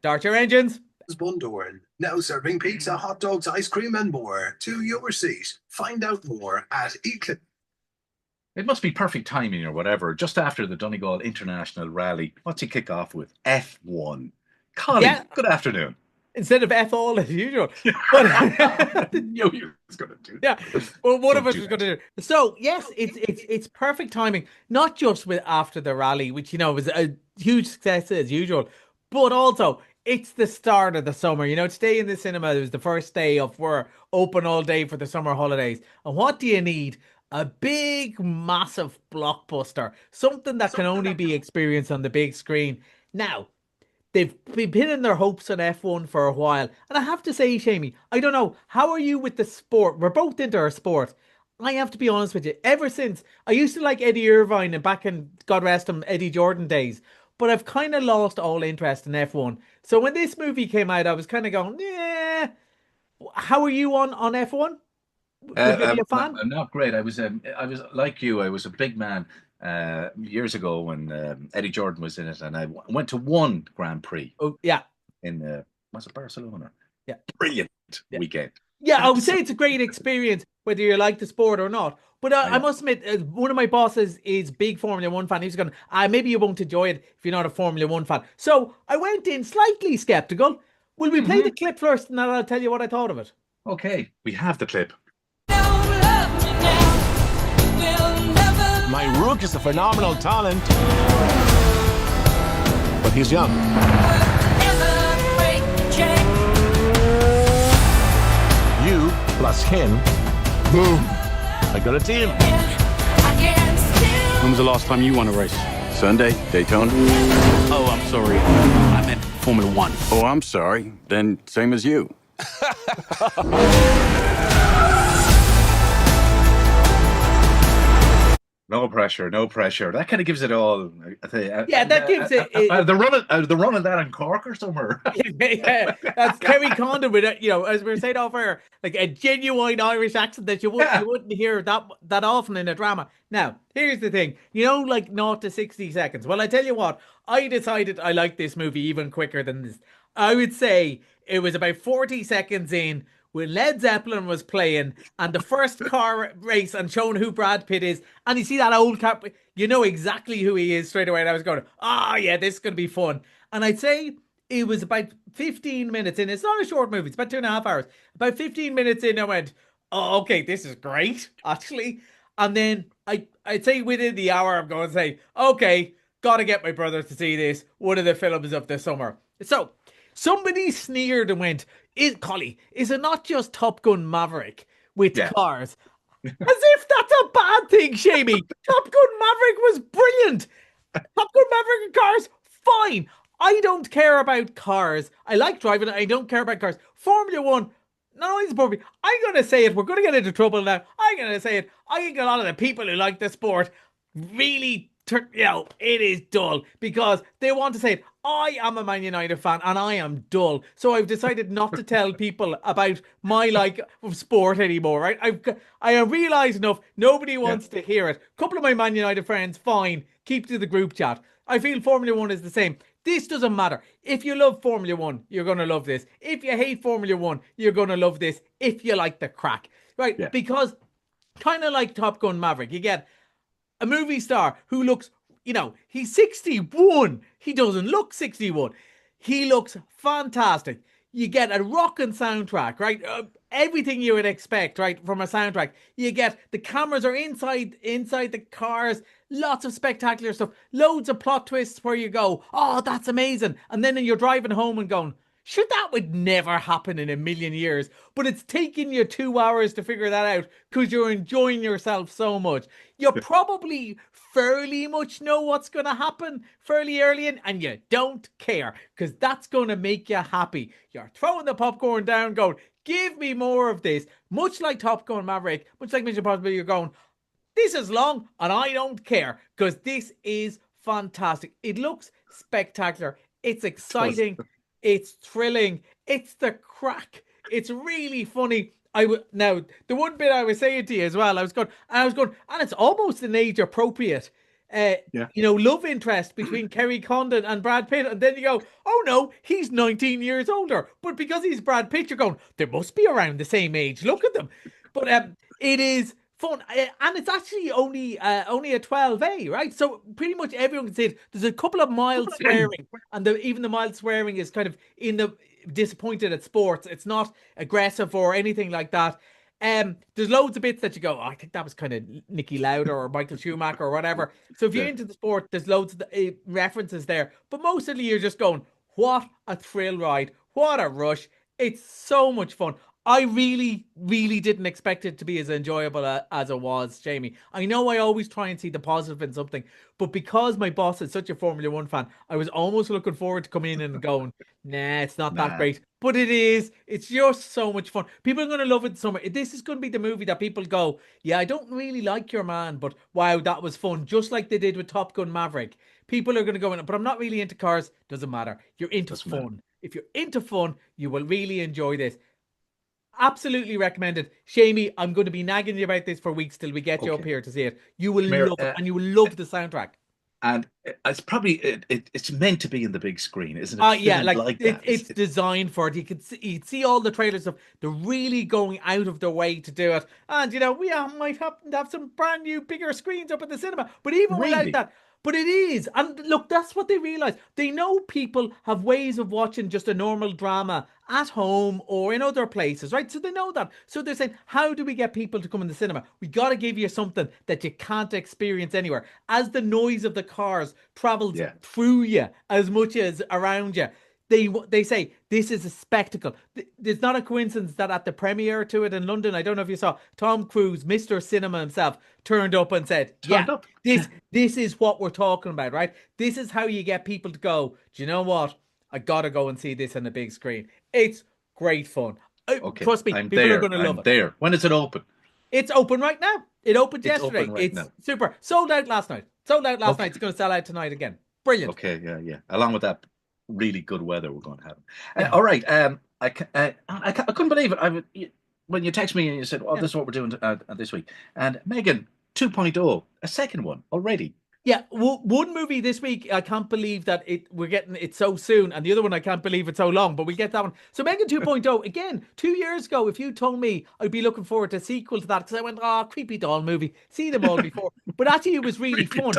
Start your engines. Bundoran. Now serving pizza, hot dogs, ice cream, and more. To your seat. Find out more at Eclipse. It must be perfect timing or whatever, just after the Donegal International Rally. What's he kick off with? F1. Collie, Yeah. good afternoon. Instead of F all as usual. But I didn't know you was going to do that. yeah, well, one of Don't us do was that. going to do it. So yes, it's perfect timing. Not just with after the rally, which was a huge success as usual, but also it's the start of the summer. Today in the cinema it was the first day of we're open all day for the summer holidays. And what do you need? A big, massive blockbuster, something that can only be experienced on the big screen. Now, they've been pinning their hopes on F1 for a while. And I have to say, Shamey, I don't know, how are you with the sport? We're both into our sport. I have to be honest with you, ever since I used to like Eddie Irvine and back in, God rest him, Eddie Jordan days, but I've kind of lost all interest in F1. So when this movie came out, I was kind of going, yeah. How are you on F1? Would you be a fan? I'm not great. I was like you. I was a big man years ago when Eddie Jordan was in it, and I went to one Grand Prix Oh, yeah. in was it Barcelona? Yeah. Brilliant Yeah. weekend. Yeah, I would say it's a great experience, whether you like the sport or not. But I must admit, one of my bosses is big Formula One fan. He's going, maybe you won't enjoy it if you're not a Formula One fan. So I went in slightly skeptical. Will we play the clip first, and then I'll tell you what I thought of it? Okay, we have the clip. My Rook is a phenomenal talent, but he's young. You plus him, boom, I got a team. When was the last time you won a race? Sunday, Daytona. Oh, I'm sorry. I meant Formula One. Oh, I'm sorry. Then same as you. No pressure, no pressure. That kind of gives it all. Yeah, that gives it. They're running that in Cork or somewhere. Yeah, that's Kerry Condon with it. As we were saying off air, like a genuine Irish accent that you wouldn't hear that often in a drama. Now, here's the thing. Like 0 to 60 seconds. Well, I tell you what, I decided I liked this movie even quicker than this. I would say it was about 40 seconds in when Led Zeppelin was playing and the first car race and showing who Brad Pitt is, and you see that old car, you know exactly who he is straight away. And I was going, yeah, this is going to be fun. And I'd say it was about 15 minutes in. It's not a short movie. It's about 2.5 hours. About 15 minutes in, I went, oh, okay, this is great, actually. And then I'd say within the hour, I'm going to say, okay, got to get my brother to see this. One of the films of the summer. So somebody sneered and went, Collie, is it not just Top Gun Maverick with cars? As if that's a bad thing, Shamey. Top Gun Maverick was brilliant. Top Gun Maverick and cars, fine. I don't care about cars. I like driving. I don't care about cars. Formula One, not only is it perfect, I'm going to say it. We're going to get into trouble now. I'm going to say it. I think a lot of the people who like the sport really, it is dull because they want to say it. I am a Man United fan and I am dull. So I've decided not to tell people about my like of sport anymore, right? I have realised enough. Nobody wants to hear it. A couple of my Man United friends, fine. Keep to the group chat. I feel Formula One is the same. This doesn't matter. If you love Formula One, you're going to love this. If you hate Formula One, you're going to love this. If you like the crack, right? Yeah. Because kind of like Top Gun Maverick, you get a movie star who looks, he's 61. He doesn't look 61. He looks fantastic. You get a rocking soundtrack, right? Everything you would expect, right, from a soundtrack. You get the cameras are inside the cars. Lots of spectacular stuff. Loads of plot twists where you go, oh, that's amazing. And then you're driving home and going, sure, that would never happen in a million years. But it's taking you 2 hours to figure that out because you're enjoying yourself so much. You probably fairly much know what's going to happen fairly early in, and you don't care because that's going to make you happy. You're throwing the popcorn down going, give me more of this. Much like Top Gun Maverick, much like Mission Impossible, you're going, this is long and I don't care because this is fantastic. It looks spectacular. It's exciting. It's thrilling. It's the crack. It's really funny. Now the one bit I was saying to you as well, I was going, and it's almost an age appropriate love interest between Kerry Condon and Brad Pitt, and then you go, oh no, he's 19 years older. But because he's Brad Pitt, you're going, they must be around the same age. Look at them. But it is fun, and it's actually only a 12A, right? So pretty much everyone can see it. There's a couple of mild swearing, and even the mild swearing is kind of in the disappointed at sports. It's not aggressive or anything like that. There's loads of bits that you go, oh, I think that was kind of Nicky Lauda or Michael Schumacher or whatever. So if you're into the sport, there's loads of references there. But mostly you're just going, what a thrill ride. What a rush. It's so much fun. I really, really didn't expect it to be as enjoyable as it was, Jamie. I know I always try and see the positive in something, but because my boss is such a Formula One fan, I was almost looking forward to coming in and going, nah, it's not that great. But it is. It's just so much fun. People are going to love it in summer. This is going to be the movie that people go, yeah, I don't really like your man, but wow, that was fun. Just like they did with Top Gun Maverick. People are going to go in, but I'm not really into cars. Doesn't matter. You're into fun. If you're into fun, you will really enjoy this. Absolutely recommended. Shamey, I'm going to be nagging you about this for weeks till we get you up here to see it. You will love it, and you will love the soundtrack. And it's probably it's meant to be in the big screen, isn't it? Yeah, it's designed for it. You'd see all the trailers stuff. They're really going out of their way to do it. And we might happen to have some brand new bigger screens up at the cinema. But even without that. But it is. And look, that's what they realise. They know people have ways of watching just a normal drama at home or in other places, right? So they know that. So they're saying, how do we get people to come in the cinema? We got to give you something that you can't experience anywhere. As the noise of the cars travels through you as much as around you, they say this is a spectacle. It's not a coincidence that at the premiere to it in London, I don't know if you saw, Tom Cruise, Mr. Cinema himself, turned up and said, this is what we're talking about, right? This is how you get people to go, do you know what? I gotta go and see this on the big screen. It's great fun. Trust me, people are going to love it. There. When is it open? It's open right now. It opened yesterday. It's super. Sold out last night. It's going to sell out tonight again. Brilliant. Okay, yeah. Along with that really good weather we're going to have. All right. I couldn't believe it. When you text me and you said, "Oh, this is what we're doing this week," and Megan 2.0, a second one already. Yeah, one movie this week, I can't believe that we're getting it so soon, and the other one, I can't believe it's so long, but we get that one. So Megan 2.0, again, 2 years ago, if you told me I'd be looking forward to a sequel to that, because I went, creepy doll movie, seen them all before, but actually it was really fun,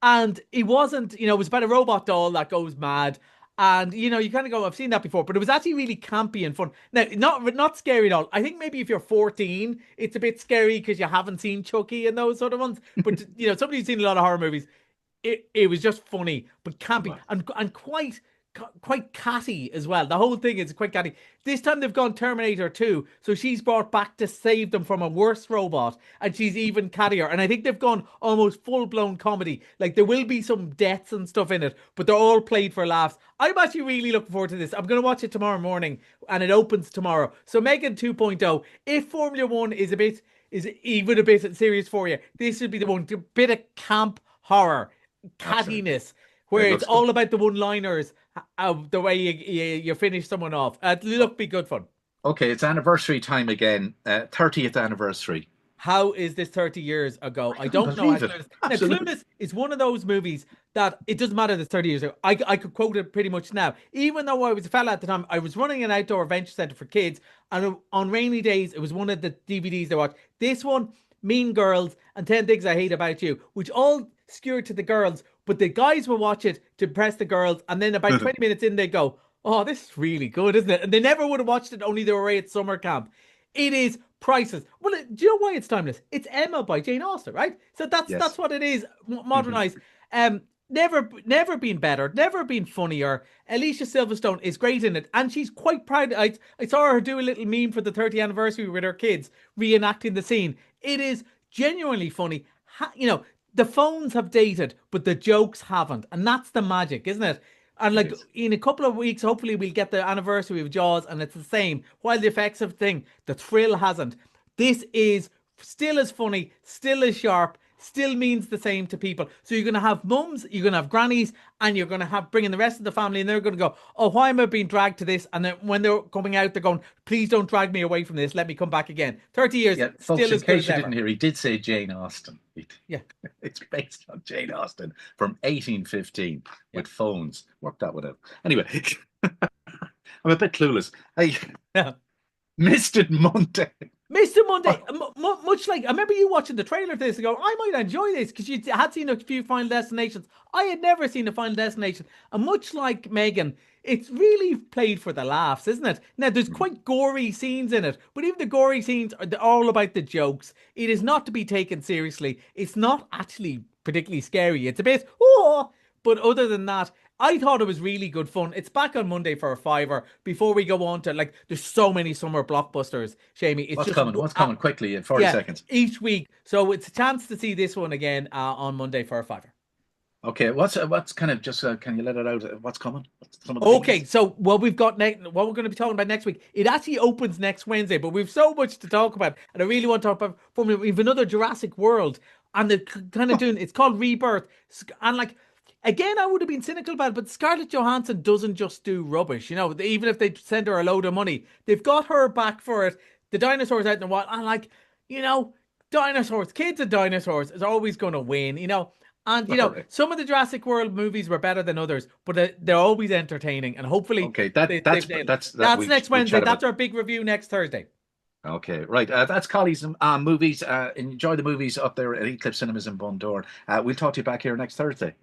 and it wasn't, it was about a robot doll that goes mad, and, you kind of go, I've seen that before, but it was actually really campy and fun. Now, not scary at all. I think maybe if you're 14, it's a bit scary because you haven't seen Chucky and those sort of ones. But, somebody who's seen a lot of horror movies, it was just funny, but campy and quite catty as well. The whole thing is quite catty. This time they've gone Terminator 2, so she's brought back to save them from a worse robot, and she's even cattier. And I think they've gone almost full-blown comedy. Like, there will be some deaths and stuff in it, but they're all played for laughs. I'm actually really looking forward to this. I'm going to watch it tomorrow morning, and it opens tomorrow. So Megan 2.0, if Formula One is even a bit serious for you, this would be the one. A bit of camp horror, cattiness, where it's all about the one-liners, the way you finish someone off. It'll be good fun. Okay, it's anniversary time again. 30th anniversary. How is this 30 years ago? I don't know. Clueless is one of those movies that it doesn't matter that it's 30 years ago. I could quote it pretty much now. Even though I was a fella at the time, I was running an outdoor adventure centre for kids, and on rainy days, it was one of the DVDs they watched. This one, Mean Girls, and 10 Things I Hate About You, which all skewed to the girls, but the guys will watch it to impress the girls, and then about 20 minutes in, they go, oh, this is really good, isn't it? And they never would have watched it, only they were away at summer camp. It is priceless. Well, do you know why it's timeless? It's Emma by Jane Austen, right? So that's what it is, modernized. Never been better, never been funnier. Alicia Silverstone is great in it, and she's quite proud. I saw her do a little meme for the 30th anniversary with her kids, reenacting the scene. It is genuinely funny. The phones have dated, but the jokes haven't. And that's the magic, isn't it? And in a couple of weeks, hopefully we'll get the anniversary of Jaws, and it's the same. While the effects have the thrill hasn't. This is still as funny, still as sharp, still means the same to people. So you're going to have mums, you're going to have grannies, and you're going to have bringing the rest of the family, and they're going to go, oh, why am I being dragged to this? And then when they're coming out, they're going, please don't drag me away from this. Let me come back again. 30 years, Yeah, still folks, in as good case as you ever. didn't hear, he did say Jane Austen. Yeah. It's based on Jane Austen from 1815 with phones. Work that one out. Anyway, I'm a bit clueless. I missed it Monday. Mr. Monday, much like, I remember you watching the trailer for this and go, I might enjoy this, because you had seen a few Final Destinations. I had never seen a Final Destination. And much like Megan, it's really played for the laughs, isn't it? Now, there's quite gory scenes in it, but even the gory scenes are all about the jokes. It is not to be taken seriously. It's not actually particularly scary. It's a bit, oh, but other than that, I thought it was really good fun. It's back on Monday for a $5. Before we go on to, like, there's so many summer blockbusters, Shamey. It's What's coming? What's coming quickly in 40 seconds? Each week. So it's a chance to see this one again on Monday for a $5. Okay, what's kind of just, can you let it out? What's coming? Okay, so what we've got next, what we're going to be talking about next week, it actually opens next Wednesday, but we've so much to talk about, and I really want to talk about, we've another Jurassic World, and they're kind of doing, it's called Rebirth, and like, again, I would have been cynical about it, but Scarlett Johansson doesn't just do rubbish. You know, even if they send her a load of money, they've got her back for it. The dinosaurs out in the wild, and like, you know, dinosaurs, kids of dinosaurs is always going to win, you know. And, you know, some of the Jurassic World movies were better than others, but they're always entertaining. And hopefully, okay, that's next Wednesday. That's our big review next Thursday. Okay, right. That's Collie's movies. Enjoy the movies up there at Eclipse Cinemas in Bundoran. We'll talk to you back here next Thursday.